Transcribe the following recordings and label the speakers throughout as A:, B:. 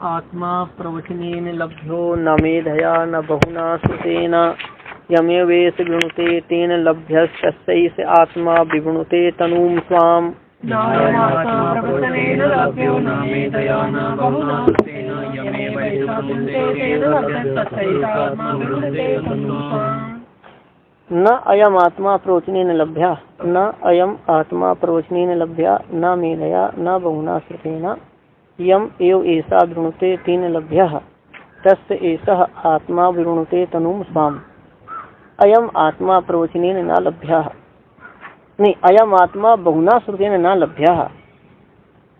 A: आत्मा प्रवचनेन लभ्यो न मेधया न बहुना श्रुतेन यमेवेश विणुते तेन लभ्यस्तस्यैष आत्मा विवृणुते तनुं स्वाम। न अयम आत्मा प्रवचनेन लभ्या न अयम आत्मा प्रवचनेन लभ्या न मेधया न बहुना श्रुतेन यम एव ऐसा विवृणुते तेन लभ्यः तस्य एषः आत्मा विवृणुते तनुं स्वाम। अयम आत्मा प्रवचनेन न लभ्यः, नहीं, अयम आत्मा बहुना श्रुतेन न लभ्यः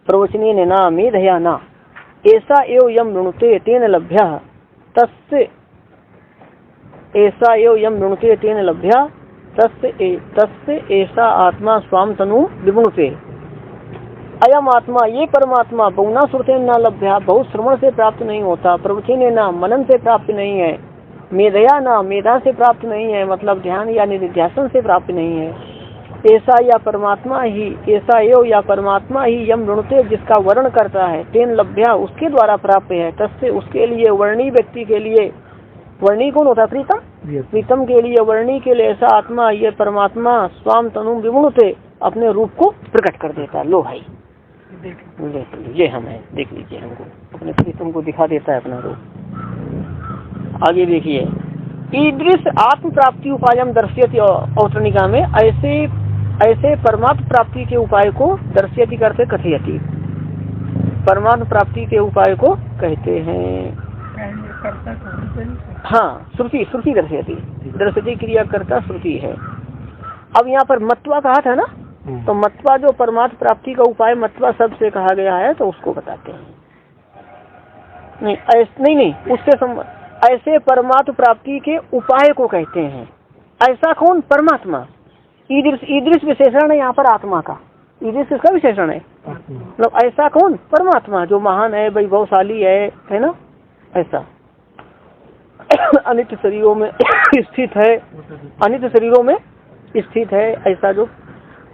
A: प्रवचनेन न मेधया न ऐसा एव यम विवृणुते तेन लभ्यः तस्य ऐसा एव यम विवृणुते तेन लभ्यः तस्य ऐसा आत्मा स्वाम तनु विवृणुते। अयम आत्मा, ये परमात्मा बहुना श्रुतेन न लभ्या, बहुत श्रवण से प्राप्त नहीं होता, प्रवचनेन न मनन से प्राप्त नहीं है, मेधया न मेधा से प्राप्त नहीं है, मतलब ध्यान या निधिध्यासन से प्राप्त नहीं है। ऐसा या परमात्मा ही, ऐसा एव या परमात्मा ही यम विवृणुते जिसका वर्ण करता है, तेन लभ्या उसके द्वारा प्राप्त है, तस्य उसके लिए, वर्णी व्यक्ति के लिए, वर्णी कौन होता है? प्रीतम, प्रीतम के लिए, वर्णी के लिए ऐसा आत्मा ये परमात्मा स्वाम तनु विवृणुते अपने रूप को प्रकट कर देता है। लो भाई देख लीजिए, हम है, देख लीजिए, हमको अपने प्रीतम को दिखा देता है अपना रूप। आगे देखिए, ईदृश आत्म प्राप्ति उपायम दर्शयति औतरणिका में ऐसे परमात्म प्राप्ति के उपाय को दर्शयति करते कथयति, परमात्म प्राप्ति के उपाय को कहते हैं। हाँ, श्रुति दर्शयति क्रिया करता श्रुति है। अब यहाँ पर मत्वा कहा था ना, तो मत्वा जो परमात्म प्राप्ति का उपाय मत्वा शब्द से कहा गया है, तो उसको बताते हैं। नहीं, उससे ऐसे परमात्म प्राप्ति के उपाय को कहते हैं। ऐसा कौन? परमात्मा। ईदृश विशेषण है यहाँ पर आत्मा का, ईदृश किसका विशेषण है? मतलब ऐसा कौन? परमात्मा, जो महान है, वैभवशाली है ना, ऐसा अनित्य शरीरों में स्थित है, अनित्य शरीरों में स्थित है, ऐसा जो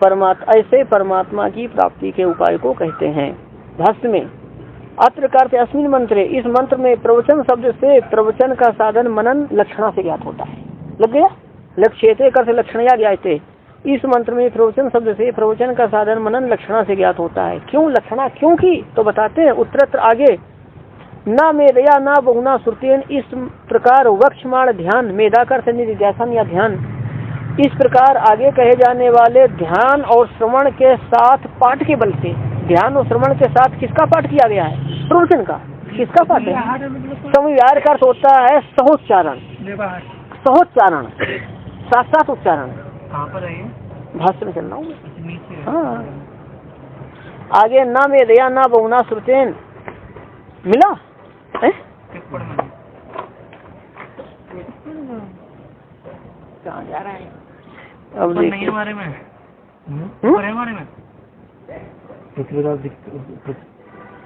A: ऐसे परमात्मा की प्राप्ति के उपाय को कहते हैं। भाष्य में अत्र करते अस्मिन मंत्रे, इस मंत्र में प्रवचन शब्द से प्रवचन का साधन मनन लक्षणा से ज्ञात होता है। लग गया? लक्ष्यते कर लक्षणया ज्ञाते। इस मंत्र में प्रवचन शब्द से प्रवचन का साधन मनन लक्षणा से ज्ञात होता है। क्यों लक्षणा? क्योंकि तो बताते हैं उत्तरत्र आगे, न मेधया न बहुना श्रुतेन, इस प्रकार वक्षमाण ध्यान, मेधा कर निधिध्यासन या ध्यान, इस प्रकार आगे कहे जाने वाले ध्यान और श्रवण के साथ पाठ के बल से, ध्यान और श्रवण के साथ किसका पाठ किया गया है? प्रवचन का। किसका पाठ है? समव्यार का अर्थ होता है सहोच्चारण, सहोच्चारण, साथ साथ उच्चारण। भाष्य में चलना हूँ। हाँ, आगे न मेधया न बहुना श्रुतेन मिला है? कहाँ जा रहा है? अब देखिए हमारे में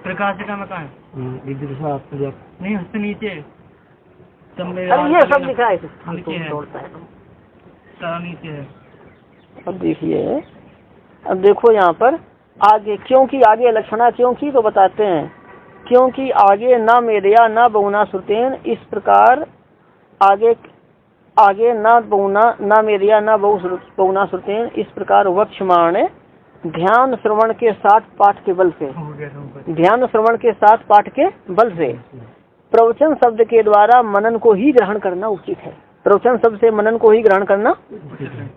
A: प्रकाशिका में कहाँ है? नहीं, उससे नीचे ये सब लिखा है, नीचे है। अब देखिए, अब देखो यहाँ पर आगे, क्योंकि आगे लक्षणा क्योंकि तो बताते हैं, क्योंकि आगे न मेधया न बहुना श्रुतेन, इस प्रकार आगे न बहुना न मेधया न बहुना श्रुतेन, इस प्रकार वक्षमाण ध्यान श्रवण के साथ पाठ के बल से, ध्यान श्रवण के साथ पाठ के बल से प्रवचन शब्द के द्वारा मनन को ही ग्रहण करना उचित है। प्रवचन शब्द से मनन को ही ग्रहण करना,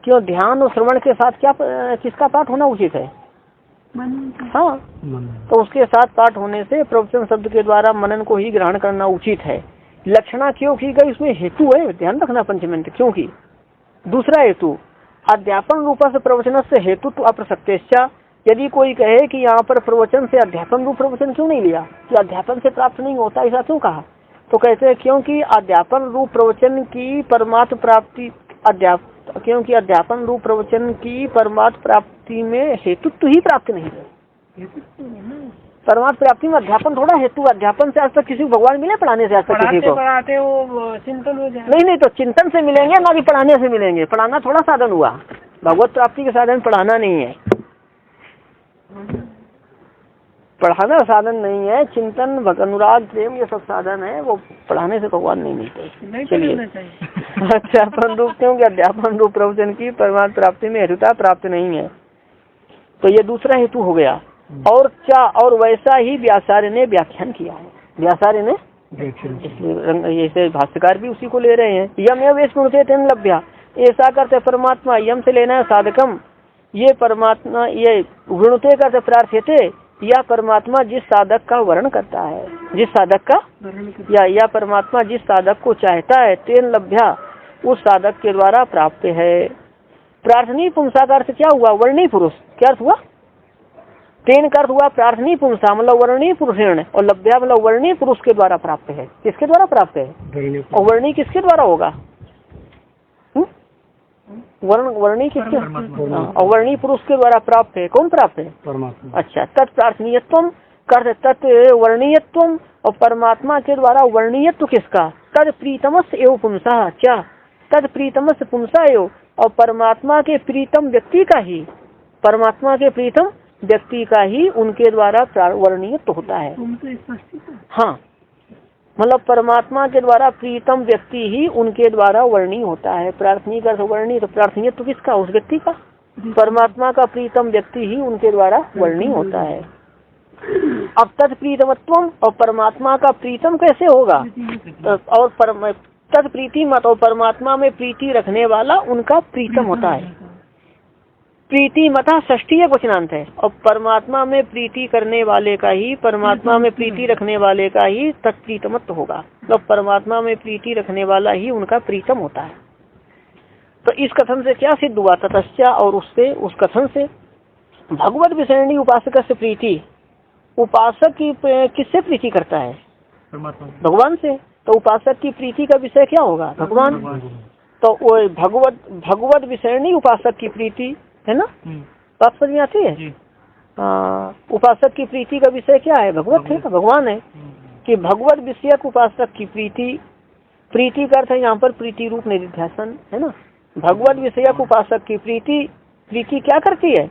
A: क्यों? ध्यान और श्रवण के साथ क्या किसका पाठ होना उचित है? हाँ, तो उसके साथ पाठ होने से प्रवचन शब्द के द्वारा मनन को ही ग्रहण करना उचित है। लक्षणा क्यों की गई? उसमें हेतु है, ध्यान रखना पंचमेंट। क्योंकि दूसरा हेतु, अध्यापन रूप से प्रवचन से हेतु तो अप्रसक्तेश्चा, यदि कोई कहे कि यहाँ पर प्रवचन से अध्यापन रूप प्रवचन क्यों नहीं लिया, कि अध्यापन से प्राप्त नहीं होता, ऐसा क्यों कहा? तो कहते हैं क्योंकि अध्यापन रूप प्रवचन की परमात्म प्राप्ति, क्योंकि अध्यापन रूप प्रवचन की परमात्म प्राप्ति में हेतुत्व ही प्राप्त नहीं है। परमात्म प्राप्ति में अध्यापन थोड़ा हेतु, अध्यापन से आज तक किसी को भगवान मिले? पढ़ाने से आज तक किसी को? पढ़ाते वो चिंतन हो जाए। नहीं, तो चिंतन से मिलेंगे ना कि पढ़ाने से मिलेंगे। पढ़ाना थोड़ा साधन हुआ, भगवत प्राप्ति के साधन पढ़ाना नहीं है। पढ़ाना साधन नहीं है, चिंतन अनुराग प्रेम ये सब साधन है, वो पढ़ाने से भगवान नहीं मिलते। चलिए अध्यापन रूप, क्योंकि अध्यापन रूप प्रवचन की परमात्म प्राप्ति में हेतुता प्राप्त नहीं है, तो ये दूसरा हेतु हो गया। और क्या, और वैसा ही व्यासार्य ने व्याख्यान किया है, व्यासार्य ने, इसलिए ऐसे भाष्यकार भी उसी को ले रहे हैं। यम एव स्मृते तेन लभ्या, ऐसा करते परमात्मा, यम से लेना है साधकम, ये परमात्मा, ये वृणुते करते प्रार्थ्यते, या परमात्मा जिस साधक का वर्ण करता है, जिस साधक का, या परमात्मा जिस साधक को चाहता है, तेन लभ्या उस साधक के द्वारा प्राप्त है। प्रार्थनी पुंसा का अर्थ क्या हुआ, वर्णी पुरुष, क्या अर्थ हुआ, तेन का अर्थ हुआ प्रार्थनी पुंसा मतलब वर्णी पुरुषेण, और लभ्या मतलब वर्णी पुरुष के द्वारा प्राप्त है। किसके द्वारा प्राप्त है, और वर्णी किसके द्वारा होगा, वर्णी किसके, और वर्णी पुरुष के द्वारा प्राप्त है। कौन प्राप्त है, परमात्मा। अच्छा, तत्प्रार्थनीयत्व कर तत् वर्णीयत्व, और परमात्मा के द्वारा वर्णीयत्व किसका, तद प्रीतमस एवं पुंसा, क्या तद प्रीतमस पुंसा एवं, और परमात्मा के प्रीतम व्यक्ति का ही, परमात्मा के प्रीतम व्यक्ति का ही उनके द्वारा वर्णीयत्व होता है। हाँ, मतलब परमात्मा के द्वारा प्रीतम व्यक्ति ही उनके द्वारा वर्णी होता है। प्रार्थनी का वर्णी, तो प्रार्थनीय तो किसका, उस व्यक्ति का, परमात्मा का प्रीतम व्यक्ति ही उनके द्वारा वर्णी होता है। अब तत्प्रीतमत्व, और परमात्मा का प्रीतम कैसे होगा, और तत्प्रीति मत, और परमात्मा में प्रीति रखने वाला उनका प्रीतम होता है। प्रीति मता षष्ठी एक वचनांत है, और परमात्मा में प्रीति करने वाले का ही, परमात्मा में प्रीति रखने वाले का ही तत्प्रीतमत्व होगा, तो परमात्मा में प्रीति रखने वाला ही उनका प्रीतम होता है। तो इस कथन से क्या सिद्ध हुआ, ततश्चा, और उससे, उस कथन से भगवत विषयणी उपासक से प्रीति, उपासक की किससे प्रीति करता है, भगवान से, तो उपासक की प्रीति का विषय क्या होगा, भगवान। तो वो भगवत विषयणी उपासक की प्रीति है ना, बात समझ में आती है। उपासक की प्रीति का विषय क्या है, भगवत है, भगवान है, कि भगवत विषयक उपासक की प्रीति, प्रीति का अर्थ है यहाँ पर प्रीति रूप निधिध्यासन है ना। भगवत विषयक उपासक की प्रीति, प्रीति क्या करती है,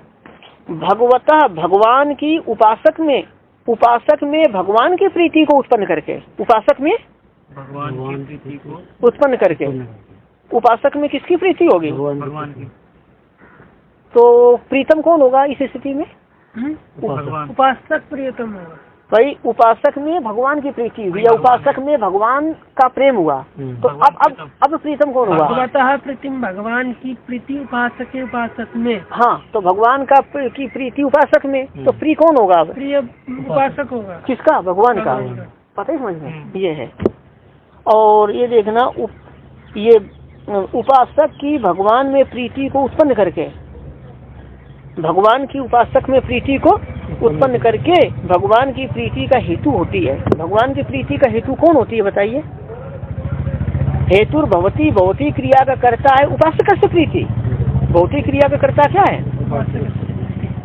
A: भगवता भगवान की उपासक में, उपासक में भगवान की प्रीति को उत्पन्न करके, उपासक में भगवान की प्रीति को उत्पन्न करके, उपासक में किसकी प्रीति होगी, भगवान की। तो प्रीतम कौन होगा इस स्थिति में, उपासक प्रियतम होगा भाई। उपासक में भगवान की प्रीति हुई या उपासक में भगवान का प्रेम हुआ, तो अब प्रीतम कौन हुआ, प्रीतिम भगवान की प्रीति उपासक के उपासक में। हाँ, तो भगवान का की प्रीति उपासक में, तो प्रिय कौन होगा, प्रिय उपासक होगा, किसका, भगवान का। पता ही समझ में ये है। और ये देखना, ये उपासक की भगवान में प्रीति को उत्पन्न करके, भगवान की उपासक में प्रीति को उत्पन्न करके भगवान की प्रीति का हेतु होती है। भगवान की प्रीति का हेतु कौन होती है बताइए, हेतु भवती, भौतिक क्रिया का करता है उपासक से प्रीति, भौतिक क्रिया का करता क्या है,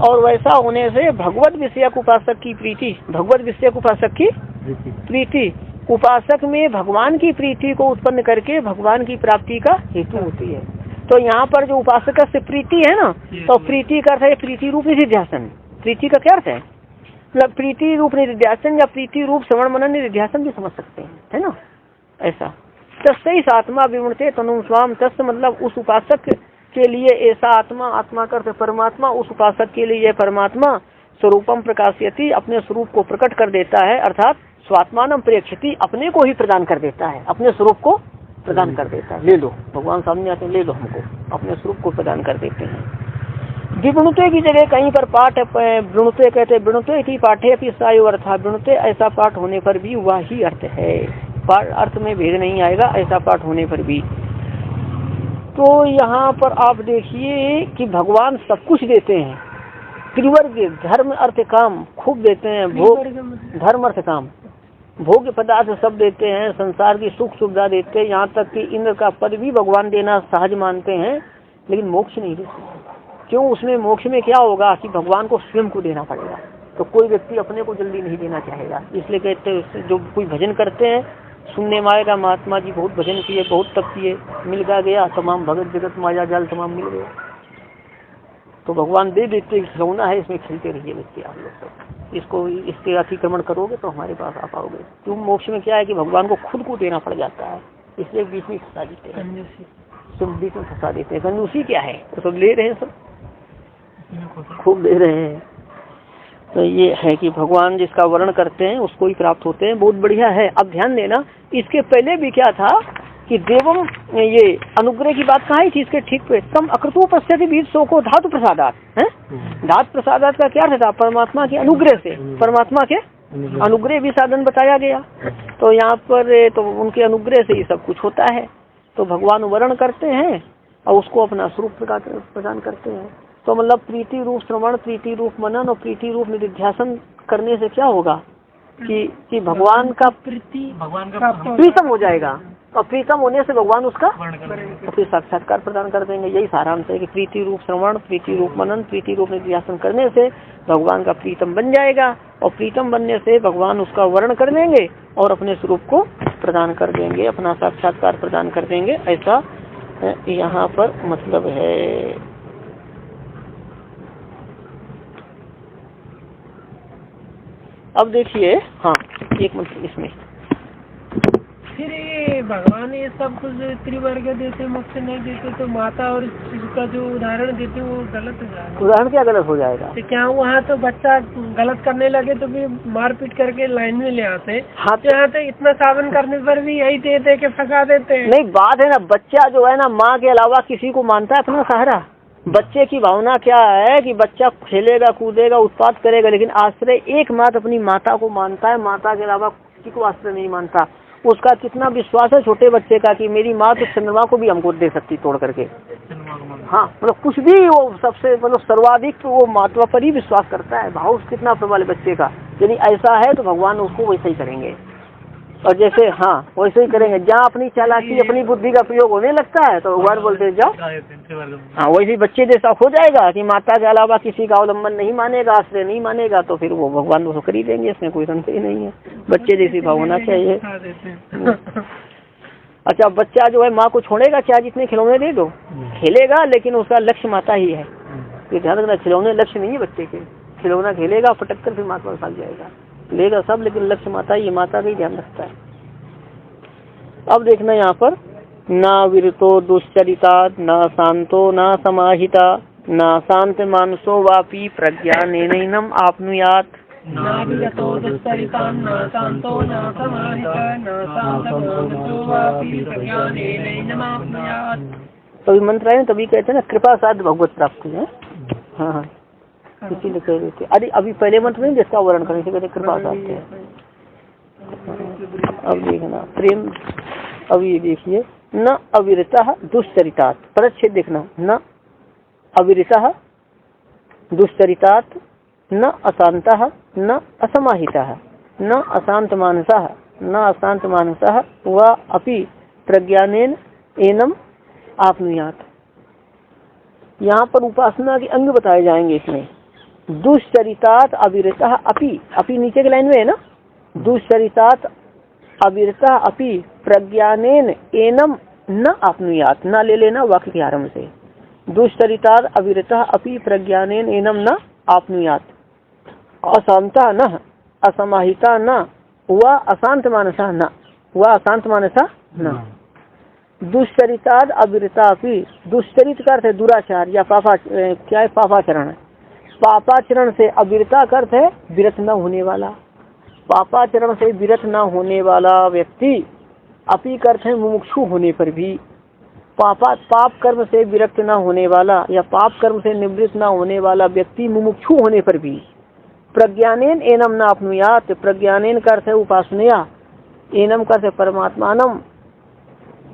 A: और वैसा होने से भगवत विषयक उपासक की प्रीति, भगवत विषयक उपासक की प्रीति उपासक में भगवान की प्रीति को उत्पन्न करके भगवान की प्राप्ति का हेतु होती है। तो यहाँ पर जो उपासक से प्रीति है ना, तो प्रीति का अर्थ है प्रीति रूप निधिध्यासन। प्रीति का क्या अर्थ है, मतलब प्रीति रूप निधिध्यासन या प्रीति रूप श्रवण मनन निधिध्यासन भी समझ सकते हैं, है ना। ऐसा तस्सैष आत्मा विमुणते तनुम स्वाम, तस् मतलब उस उपासक के लिए ऐसा आत्मा, आत्मा का अर्थ परमात्मा, उस उपासक के लिए परमात्मा स्वरूपम प्रकाशयति, अपने स्वरूप को प्रकट कर देता है, अर्थात स्वात्मानम प्रेक्षति, अपने को ही प्रदान कर देता है, अपने स्वरूप को प्रदान कर देता है। ले लो, भगवान सामने आते हैं, ले लो हमको, अपने स्वरूप को प्रदान कर देते हैं। विवृणुते की जगह कहीं पर पाठ वृणुते कहते, वृणुते इति पाठे अपि सायो अर्थ, वृणुते ऐसा पाठ होने पर भी वह ही अर्थ है, अर्थ में भेद नहीं आएगा ऐसा पाठ होने पर भी। तो यहाँ पर आप देखिए कि भगवान सब कुछ देते हैं, त्रिवर्ग धर्म अर्थ काम खूब देते हैं, भोग धर्म अर्थ काम, भोग्य पदार्थ सब देते हैं, संसार की सुख सुविधा देते हैं, यहाँ तक कि इंद्र का पद भी भगवान देना सहज मानते हैं, लेकिन मोक्ष नहीं देते। क्यों, उसमें मोक्ष में क्या होगा कि भगवान को स्वयं को देना पड़ेगा, तो कोई व्यक्ति अपने को जल्दी नहीं देना चाहेगा। इसलिए कहते हैं जो कोई भजन करते हैं, सुनने में आएगा महात्मा जी बहुत भजन किए, बहुत तप किए, मिल गया तमाम भगत जगत माया जाल तमाम मिल गया, तो भगवान दे देते, सोना है इसमें खेलते रहिए बच्चे आप लोग सब। इसको इसके अतिक्रमण करोगे तो हमारे पास आ पाओगे। क्यों मोक्ष में क्या है कि भगवान को खुद को देना पड़ जाता है, इसलिए बीच में फंसा देते हैं, तुम बीच में फंसा देते हैं। कंजूसी क्या है, तो सब ले रहे हैं, सब खूब ले रहे हैं। तो ये है कि भगवान जिसका वर्णन करते हैं उसको ही प्राप्त होते हैं, बहुत बढ़िया है। अब ध्यान देना, इसके पहले भी क्या था कि देवम ये अनुग्रह की बात कहाँ थी, इसके ठीक पे तम अकृतो पश्यति बीज सो को धातु प्रसादात है। धातु प्रसादात का क्या था, परमात्मा के अनुग्रह से, परमात्मा के अनुग्रह भी साधन बताया गया। तो यहाँ पर तो उनके अनुग्रह से ही सब कुछ होता है। तो भगवान वर्णन करते हैं और उसको अपना स्वरूप प्रदान करते हैं। तो मतलब प्रीति रूप श्रवण, प्रीति रूप मनन और प्रीति रूप निधिध्यासन करने से क्या होगा कि भगवान का प्रीतम हो जाएगा, और प्रीतम होने से भगवान उसका तो फिर साक्षात्कार प्रदान कर देंगे। यही सारांश है कि प्रीति रूप श्रवण, प्रीति रूप मनन, प्रीति रूप निधिध्यासन करने से भगवान का प्रीतम बन जाएगा, और प्रीतम बनने से भगवान उसका वर्णन कर देंगे और अपने स्वरूप को प्रदान कर देंगे, अपना साक्षात्कार प्रदान कर देंगे। ऐसा यहाँ पर मतलब है। अब देखिए, हाँ एक मिनट, इसमें
B: फिर ये भगवान ये सब कुछ त्रिवर्ग देते, मोक्ष नहीं देते, तो माता और इसका जो उदाहरण देते वो गलत हो जाएगा।
A: उदाहरण क्या गलत हो जाएगा?
B: तो क्या वहाँ तो बच्चा गलत करने लगे तो भी मारपीट करके लाइन में ले आते। हाँ, तो यहाँ तो इतना सावन करने पर भी यही दे के फंसा देते हैं।
A: नहीं, बात है ना, बच्चा जो है ना माँ के अलावा किसी को मानता है अपना सहारा। बच्चे की भावना क्या है कि बच्चा खेलेगा, कूदेगा, उत्पात करेगा, लेकिन आश्रय एकमात्र अपनी माता को मानता है, माता के अलावा किसी को आश्रय नहीं मानता। उसका कितना विश्वास है छोटे बच्चे का कि मेरी माँ तो चंद्रमा को भी हमको दे सकती तोड़ करके। हाँ, मतलब कुछ भी वो सबसे मतलब सर्वाधिक तो वो माता पर ही विश्वास करता है। भाव कितना प्रबल है बच्चे का। यदि ऐसा है तो भगवान उसको वैसे ही करेंगे, और जैसे हाँ वैसे ही करेंगे। जहाँ अपनी चालाकी, अपनी बुद्धि का प्रयोग होने लगता है तो भगवान बोलते हैं जाओ, हाँ वैसे ही बच्चे जैसा हो जाएगा कि माता के अलावा किसी का अवलंबन नहीं मानेगा, आश्रय नहीं मानेगा, तो फिर वो भगवान वो कर ही देंगे, इसमें कोई संशय नहीं है। बच्चे जैसी भाव होना चाहिए। अच्छा, बच्चा जो है माँ को छोड़ेगा, चाहे जितने खिलौने दे दो, खेलेगा, लेकिन उसका लक्ष्य माता ही है। ये ध्यान रखना, खिलौने लक्ष्य नहीं है बच्चे के। खिलौना खेलेगा, पटक कर फिर माता पर भाग जाएगा, लेगा सब, लेकिन लक्ष्य माता ही, माता का ही ध्यान रखता है। अब देखना यहाँ पर, ना विरतो दुश्चरिता, ना शांतो ना समाहिता, ना शांत मानसो वापी प्रज्ञानेनैनम आपनुयात। तभी मंत्र आए, तभी कहते हैं ना कृपा साध्य भगवत प्राप्ति है। हाँ हाँ, किसी ने कह देते। अरे अभी पहले मंत्र नहीं जिसका वर्णन करने से कहते कृपा साध्य है। अब देखना प्रेम, अब ये देखिए, न अविरता दुश्चरितात, परच्छेद देखना, न अविरता दुश्चरितात, न अशांतः न असमाहितः, न अशांत मानसः न अशांत मानसः व अपि प्रज्ञानेन एनम आपनुयात। यहाँ पर उपासना के अंग बताए जाएंगे इसमें। दुश्चरितात अविरता अपि, अपि नीचे के लाइन में है ना, दुश्चरितात अविरता अपि प्रज्ञानेन एनम न आपनुयात, न ले लेना वाक्य के आरंभ से। दुश्चरितात अविरता अपि प्रज्ञानेन एनम न आपनुयात, अशांता न असमाहिता न व अशांत मानसा न, व अशांत मानसा न। दुश्चरितात अविरता अपि, दुश्चरित का अर्थ है दुराचार या पापा, क्या है पापाचरण। पापाचरण से अविरता का अर्थ है विरत न होने वाला। पापाचरण से विरत न होने वाला व्यक्ति, अपि का अर्थ है मुमुक्षु होने पर भी। पाप कर्म से विरक्त न होने वाला या पाप कर्म से निवृत्त न होने वाला व्यक्ति मुमुक्षु होने पर भी। प्रज्ञानेन एनम न आपनुयात, प्रज्ञानेन का अर्थ है उपासनया, एनम का अर्थ है परमात्मानम,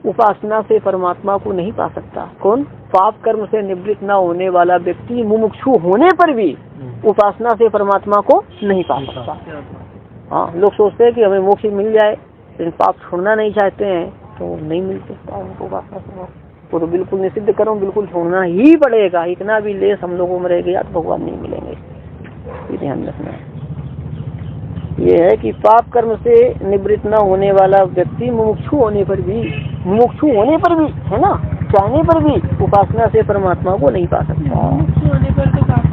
A: उपासना से परमात्मा को नहीं पा सकता। कौन? पाप कर्म से निवृत्त न होने वाला व्यक्ति मुमुक्षु होने पर भी उपासना से परमात्मा को नहीं पा सकता। हाँ, लोग सोचते हैं कि हमें मोक्ष मिल जाए, लेकिन पाप छोड़ना नहीं चाहते हैं तो नहीं मिल सकता उनको उपासना। वो तो बिल्कुल निषिद्ध करो, बिल्कुल छोड़ना ही पड़ेगा। इतना भी लेस हम लोगों में रह गया तो भगवान नहीं मिलेंगे, ये ध्यान रखना है। ये है कि पाप कर्म से निवृत्त न होने वाला व्यक्ति मुमुक्षु होने पर भी है ना, चाहने पर भी उपासना से परमात्मा को नहीं पा सकता।
B: होने पर तो पाप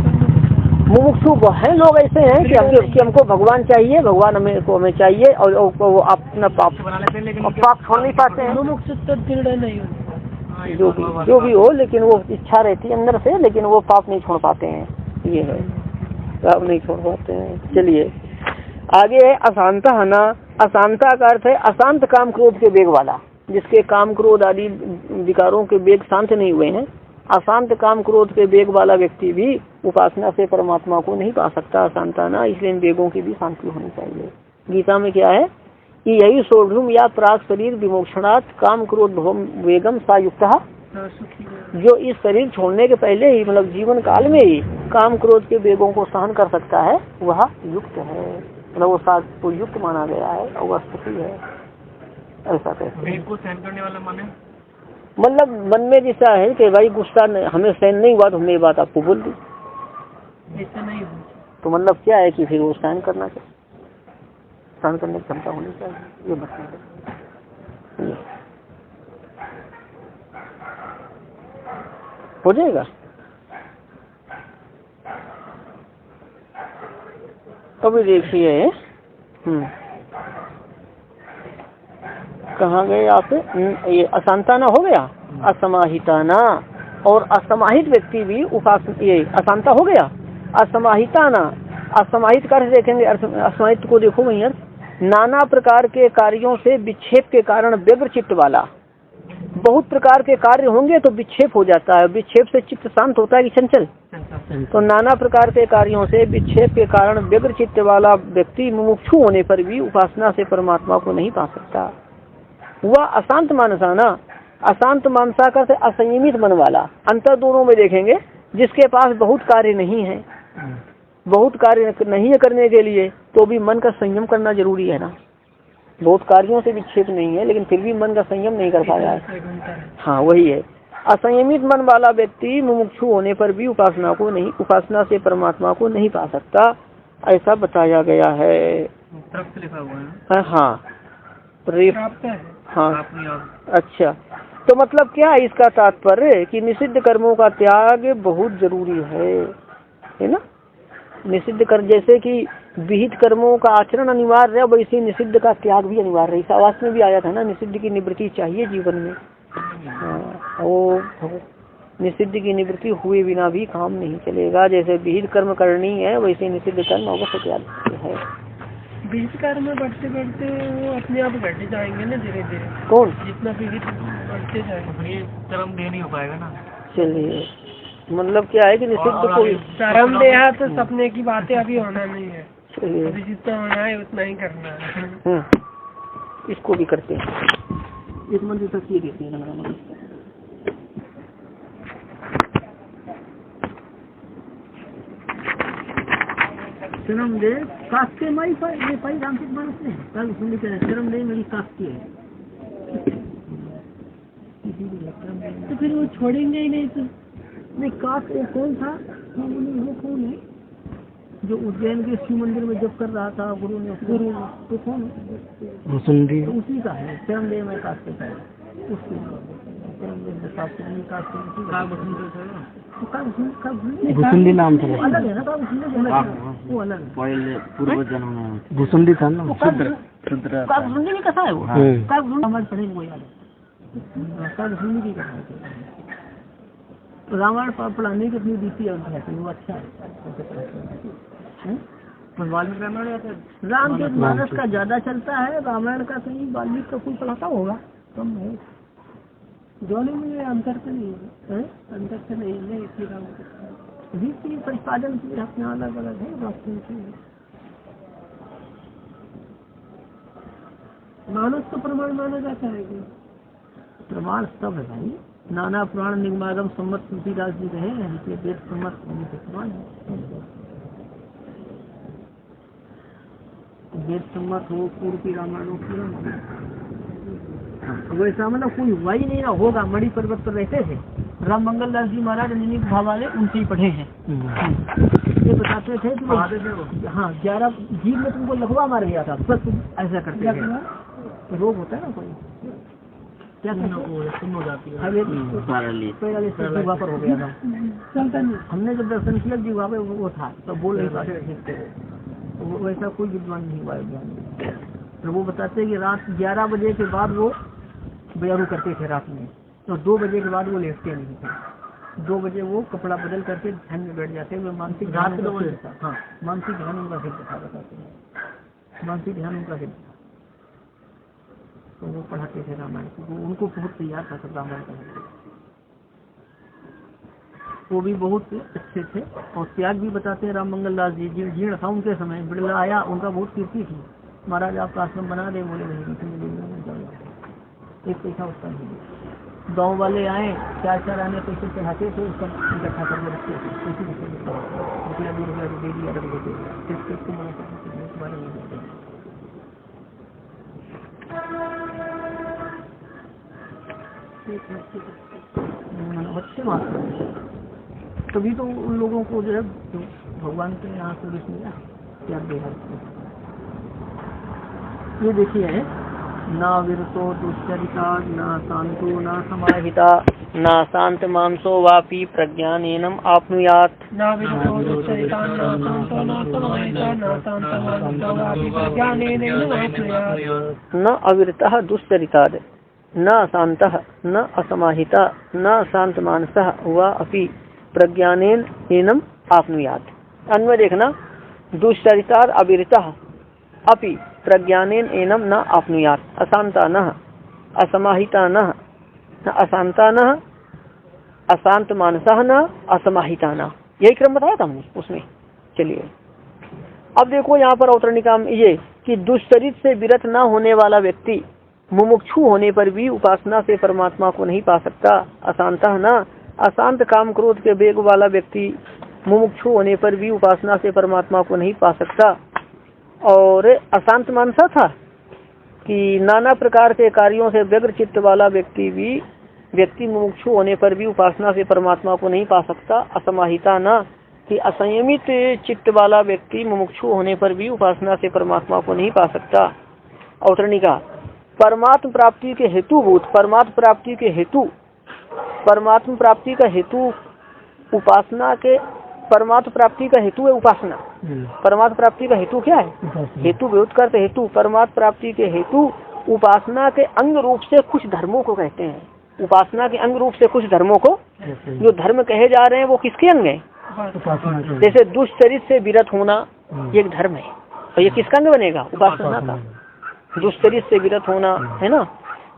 A: मुमुक्षु हैं लोग ऐसे हैं कि हमको भगवान चाहिए, भगवान हमें चाहिए, और वो अपना पाप छोड़ नहीं पाते हैं।
B: मुमुक्षु तो दृढ़ नहीं होता,
A: जो भी हो, लेकिन वो इच्छा रहती है अंदर से, लेकिन वो पाप नहीं छोड़ पाते हैं। ये है, पाप नहीं छोड़ पाते हैं। चलिए आगे है अशांता हना। अशांता का अर्थ है अशांत काम क्रोध के वेग वाला, जिसके काम क्रोध आदि विकारों के वेग शांत नहीं हुए हैं। अशांत काम क्रोध के वेग वाला व्यक्ति भी उपासना से परमात्मा को नहीं पा सकता। अशांता ना, इसलिए इन वेगों की भी शांति होनी चाहिए। गीता में क्या है कि यही सोढ़ुम या प्राग शरीर विमोक्षणात् काम क्रोध भवम वेगम सा युक्तः, जो इस शरीर छोड़ने के पहले ही मतलब जीवन काल में ही काम क्रोध के वेगों को सहन कर सकता है, वह युक्त है, मतलब वो युक्त माना गया है, अवस्थित है, ऐसा कहते हैं।
B: को सहन करने वाला माने
A: मतलब मन में जैसा है कि भाई गुस्सा हमें सहन नहीं हुआ तो हमने ये बात आपको बोल दी,
B: ऐसा नहीं हो,
A: तो मतलब क्या है कि फिर वो सहन करना चाहिए, सहन करने की क्षमता होनी चाहिए। ये बताइए हो जाएगा। कभी देखिए कहाँ गए आप, ये अशांताना हो गया, असमाहिताना, और असमाहित व्यक्ति भी ये अशांता हो गया। असमाहिताना, असमाहित कर देखेंगे, असमाहित को देखो वही अर्थ, नाना प्रकार के कार्यों से विक्षेप के कारण व्यग्र चित्त वाला। बहुत प्रकार के कार्य होंगे तो विक्षेप हो जाता है, विक्षेप से चित्त शांत होता है कि चंचल, तो नाना प्रकार के कार्यों से विक्षेप के कारण व्यग्र चित्त वाला व्यक्ति मुमुक्षु होने पर भी उपासना से परमात्मा को नहीं पा सकता। वह अशांत मानसाना, अशांत मानसा का से असंयमित मन वाला। अंतर दोनों में देखेंगे, जिसके पास बहुत कार्य नहीं है, बहुत कार्य नहीं है करने के लिए, तो भी मन का संयम करना जरूरी है ना। बहुत कार्यों से विक्षेप नहीं है, लेकिन फिर भी मन का संयम नहीं कर पाया है। हाँ वही है, असंयमित मन वाला व्यक्ति मुमुक्षु होने पर भी उपासना से परमात्मा को नहीं पा सकता, ऐसा बताया गया है।
B: लिखा हुआ है।
A: हाँ अच्छा, तो मतलब क्या है इसका तात्पर्य कि निषिद्ध कर्मों का त्याग बहुत जरूरी है ना। निषिद्ध कर्म जैसे कि विहित कर्मों का आचरण अनिवार्य है, वैसे निषिद्ध का त्याग भी अनिवार्य है। इस आवास में भी आया था ना, निषिद्ध की निवृत्ति चाहिए जीवन में। वो निषिद्ध की निवृत्ति हुए बिना भी काम नहीं चलेगा। जैसे विहित कर्म करनी है, वैसे निषिद्ध कर्म अवश्य त्याग है।
B: विहित कर्म में बढ़ते बढ़ते वो अपने आप घटते जाएंगे ना, धीरे धीरे।
A: कौन?
B: जितना विहित बढ़ते जाएंगे कर्म देह नहीं हो पाएगा ना।
A: चलिए मतलब क्या है कि निषिद्ध को
B: कर्म देहा तो सपने की बातें अभी होना नहीं है, अभी जितना होना है उतना ही करना है।
A: इसको भी करते हैं, इस मंदिर तक ये देते हैं। शर्म दे कास्ते माई पाई रामचित मानस ने कल सुन के शर्म दे मेरी कास्ती है,
B: तो फिर वो छोड़ेंगे ही नहीं। तो
A: नहीं कास्ट वो कौन था, वो कौन है जो उज्जैन के शिव मंदिर में जब कर रहा था गुरु ने, तो कौन है? तो उसी का है शर्म दे मैं कास्ते का, उसकी भूसुंडी नाम था, अलग है ना, वो अलग पूर्व जन्म में भूसुंडी था ना। काकभुसुंडी की कथा है वो, काकभुसुंडी हमारे पढ़ेंगे वो याद है। काकभुसुंडी की कथा है, रामायण पढ़ाने की अपनी रीति और है, वो अच्छा है। वाल्मीकि रामायण राम के मानस का ज्यादा चलता है, रामायण का कहीं वाल्मीकि का कोई पढ़ाता होगा कम है। दोनों में अंतर तो नहीं है, अंतर तो नहीं है। इसी रीति प्रतिपादन की अपना अलग अलग है, वास्तव में मानस तो प्रमाण माना जाता है कि प्रमाण सब है भाई। नाना पुराण निगमागम सम्मत तुलसीदास जी कहे हैं, इसलिए वेद सम्मत होने के प्रमाण है। वेद सम्मत हो, पूर्व की रामायण हो, पूरा वैसा मतलब कोई हुआ ही नहीं ना होगा। मणि पर्वत पर रहते थे राम मंगल दास जी महाराज, अंजनी भाव वाले, उनसे ही पढ़े हैं। ये बताते थे कि हाँ 11 जीव में तुमको लकवा मार गया था, बस ऐसा करते थे, रोग होता है ना कोई, क्या सुन हो जाती है, जीवा पर हो गया था। हमने जब दर्शन किया जीवा पे वो था, तो बोल नहीं पाते ठीक थे, वैसा कोई विद्वान नहीं हुआ ज्ञान। तो वो बताते हैं कि रात 11 बजे के बाद वो बयारू करते थे रात में, तो 2 बजे के बाद वो लेटते नहीं थे। 2 बजे वो कपड़ा बदल करके ध्यान में बैठ जाते हैं। मानसिक ध्यान, हाँ मानसिक ध्यान उनका सिद्ध था, बताते हैं मानसिक ध्यान उनका सिद्ध था। तो वो पढ़ाते थे रामायण को, उनको बहुत तैयार था सब रामायण पढ़ाते। वो भी बहुत अच्छे थे। और त्याग भी बताते हैं राम मंगल दास जी, जीर्ण था उनके समय, बिड़ला आया, उनका बहुत कीर्ति थी, महाराज आपका आश्रम बना दे, बोले नहीं, एक पैसा उसका नहीं। गाँव वाले आए, 4 आने पैसे चढ़ाते थे, उसका इकट्ठा करके रखते थे, रुपया 2 रुपया दे दिया, रख देते अच्छे मास्टर। तभी तो उन लोगों को जो है भगवान के यहाँ से मिला क्या देगा। ये देखिए, ना विरतो दुश्चरिता, ना शांतो ना समाहिता, ना शांत मानसो वापी प्रज्ञानेनम आपनुयात।
B: ना विरतो दुश्चरिता, ना शांतो ना समाहिता, ना शांत मानसो वापि प्रज्ञानेनम आपनुयात।
A: न अविरतः दुश्चरिताद, न शांतः, न असमाहिता, न शांत मानसः वा अपि प्रज्ञानेन एनम आपनुयात। अन्वय देखना, दुश्चरिताद अविरतः अपि प्रज्ञानेन एनम न आपनुयात। अशांता न, असमाहिता न, अशांता न, अशांत मानसः न, असमाहिता न, यही क्रम बताया था हमने उसमें। चलिए अब देखो यहाँ पर अवतरणिका में ये कि दुष्चरित से विरत न होने वाला व्यक्ति मुमुक्षु होने पर भी उपासना से परमात्मा को नहीं पा सकता। अशांतः न, अशांत काम क्रोध के वेग वाला व्यक्ति मुमुक्षु होने पर भी उपासना से परमात्मा को नहीं पा सकता। और अशांत मानसा था कि नाना प्रकार के कार्यों से व्यग्र चित्त वाला व्यक्ति मुमुक्षु होने पर भी उपासना से परमात्मा को नहीं पा सकता। असमाहिता न, कि असंयमित चित्त वाला व्यक्ति मुमुक्षु होने पर भी उपासना से परमात्मा को नहीं पा सकता। अवतरणिका, परमात्म प्राप्ति के हेतुभूत, परमात्म प्राप्ति के हेतु, परमात्म प्राप्ति का हेतु उपासना के, परमात्म प्राप्ति का हेतु है उपासना। परमात्म प्राप्ति का हेतु क्या है? हेतु विरोध करते हेतु। परमात्म प्राप्ति के हेतु उपासना के अंग रूप से कुछ धर्मों को कहते हैं। उपासना के अंग रूप से कुछ धर्मों को, जो धर्म कहे जा रहे हैं वो किसके अंग है? जैसे दुष्चरित से विरत होना ये एक धर्म है, और ये किसका अंग बनेगा? उपासना का। दुष्चरित से विरत होना है ना,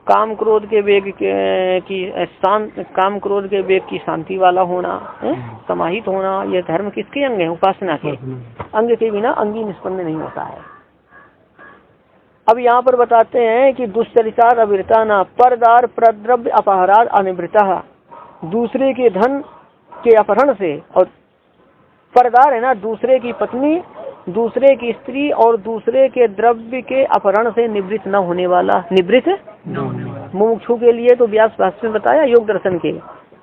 A: काम क्रोध के वेग की शांत, काम क्रोध के वेग की शांति वाला होना है, समाहित होना, यह धर्म किसके अंग है? उपासना के। अंग के बिना अंगी निष्पन्न नहीं होता है। अब यहाँ पर बताते हैं कि दुष्चरितार अविरता न, परदार प्रद्रव्य अपहरार अनिवृता, दूसरे के धन के अपहरण से, और परदार है ना दूसरे की पत्नी, दूसरे की स्त्री और दूसरे के द्रव्य के अपहरण से निवृत्त न होने वाला। निवृत्त मुमुक्षु के लिए तो व्यास भाष्य में बताया योग दर्शन के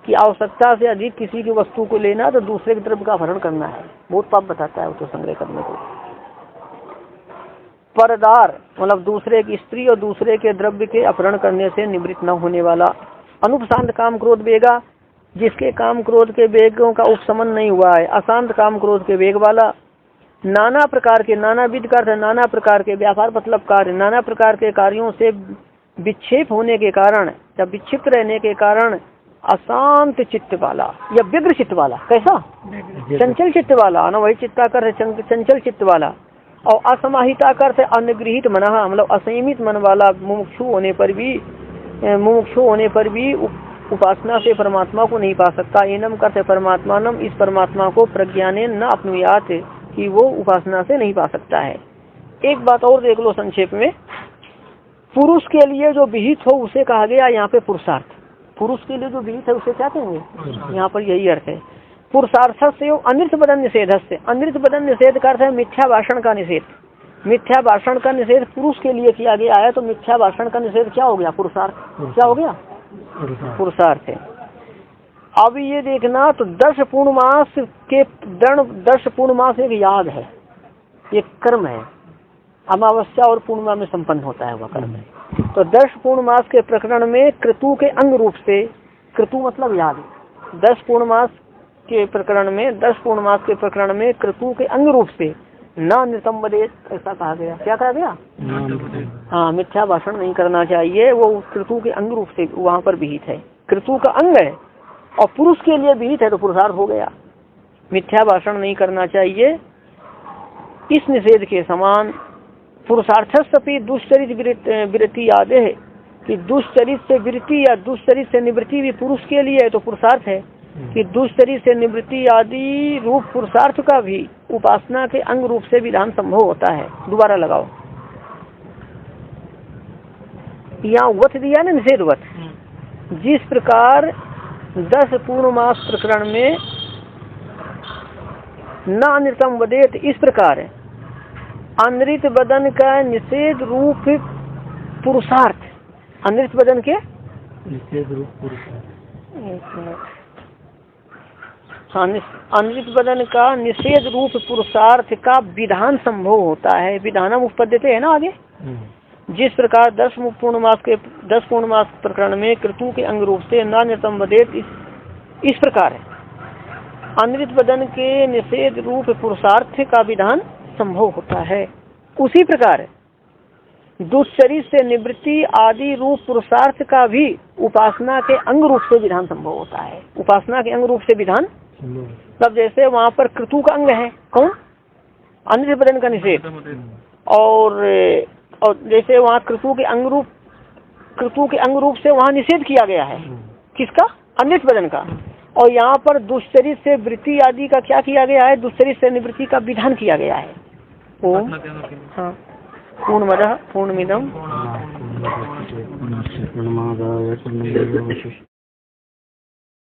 A: कि आवश्यकता से अधिक किसी की वस्तु को लेना तो दूसरे के द्रव्य का अपहरण करना है, बहुत पाप बताता है उसको संग्रह करने को। परदार मतलब दूसरे की स्त्री और दूसरे के द्रव्य के अपहरण करने से निवृत्त न होने वाला। अनुपशांत काम क्रोध वेगा, जिसके काम क्रोध के वेगों का उपशमन नहीं हुआ है। अशांत काम क्रोध के वेग वाला। नाना प्रकार के, नाना विध का नाना प्रकार के, व्यापार मतलब कार्य, नाना प्रकार के कार्यों से विक्षेप होने के कारण या विक्षिप्त रहने के कारण अशांत चित्त वाला या व्यग्र चित्त वाला। कैसा? चंचल चित्त वाला ना, वही चित्ताकर चंचल चित्त वाला। और असमाहिताकर से अनगृहित मना, मतलब असंयमित मन वाला मुमुक्षु होने पर भी उपासना से परमात्मा को नहीं पा सकता। एनम करते परमात्मानम, इस परमात्मा को प्रज्ञाने न अपनुयात, कि वो उपासना से नहीं पा सकता है। एक बात और देख लो संक्षेप में, पुरुष के लिए जो विहित हो उसे कहा गया यहाँ पे पुरुषार्थ। पुरुष के लिए जो विहित है उसे क्या कहेंगे? यहाँ पर यही अर्थ है। पुरुषार्थ से अनृत बदन निषेध से, अनृत बदन निषेध का अर्थ है मिथ्या भाषण का निषेध। मिथ्या भाषण का निषेध पुरुष के लिए किया गया है, तो मिथ्या भाषण का निषेध क्या हो गया? पुरुषार्थ। क्या हो गया? पुरुषार्थ है। अब ये देखना, तो 10 पूर्णमास एक याद है, ये कर्म है, अमावस्या और पूर्णिमा में संपन्न होता है वह कर्म है। तो 10 पूर्णमास के प्रकरण में क्रतु के अंग रूप से, क्रतु मतलब याद, 10 पूर्णमास के प्रकरण में, 10 पूर्णमास के प्रकरण में क्रतु के अंग रूप से ना नितम वदेत, ऐसा कहा गया। क्या कहा गया? हाँ, मिथ्या भाषण नहीं करना चाहिए, वो क्रतु के अंग रूप से वहाँ पर विहित है। क्रतु का अंग है और पुरुष के लिए विहित है तो पुरुषार्थ हो गया। मिथ्या भाषण नहीं करना चाहिए। इस निषेध के समान पुरुषार्थस्यपि दुष्चरित वृत्ति आदि है कि दुष्चरित से वृत्ति या दुष्चरित से निवृत्ति भी पुरुष के लिए है तो पुरुषार्थ है, कि दुष्चरित से निवृत्ति आदि रूप पुरुषार्थ का भी उपासना के अंग रूप से विधान संभव होता है। दोबारा लगाओ, यहाँ वत दिया ना, निषेधवत। जिस प्रकार 10 पूर्णमास प्रकरण में न अनृतम वदेत, इस प्रकार अनृत बदन का निषेध रूप पुरुषार्थ, अनृत बदन के निषेध रूप पुरुषार्थ, अनृत बदन का निषेध रूप पुरुषार्थ का विधान संभव होता है। विधानम उपपद्यते है ना आगे। जिस प्रकार 10 पूर्णमास प्रकरण में क्रतु के अंग रूप से नान्यतम वदेत, इस प्रकार है अनृत बदन के निषेध रूप पुरुषार्थ का विधान संभव होता है। उसी प्रकार दुष्चरित से निवृत्ति आदि रूप पुरुषार्थ का भी उपासना के अंग रूप से विधान संभव होता है। उपासना के अंग रूप से विधान, तब जैसे वहाँ पर क्रतु का अंग है कौन, अनृत बदन का निषेध, और जैसे वहाँ क्रतु के अंग रूप से वहाँ निषेध किया गया है, किसका? अनृत बदन का। और यहाँ पर दुष्चरित से वृत्ति आदि का क्या किया गया है? दुष्चरित से निवृत्ति का विधान किया गया है। ओम हाँ, पूर्णमदः पूर्णमिदम्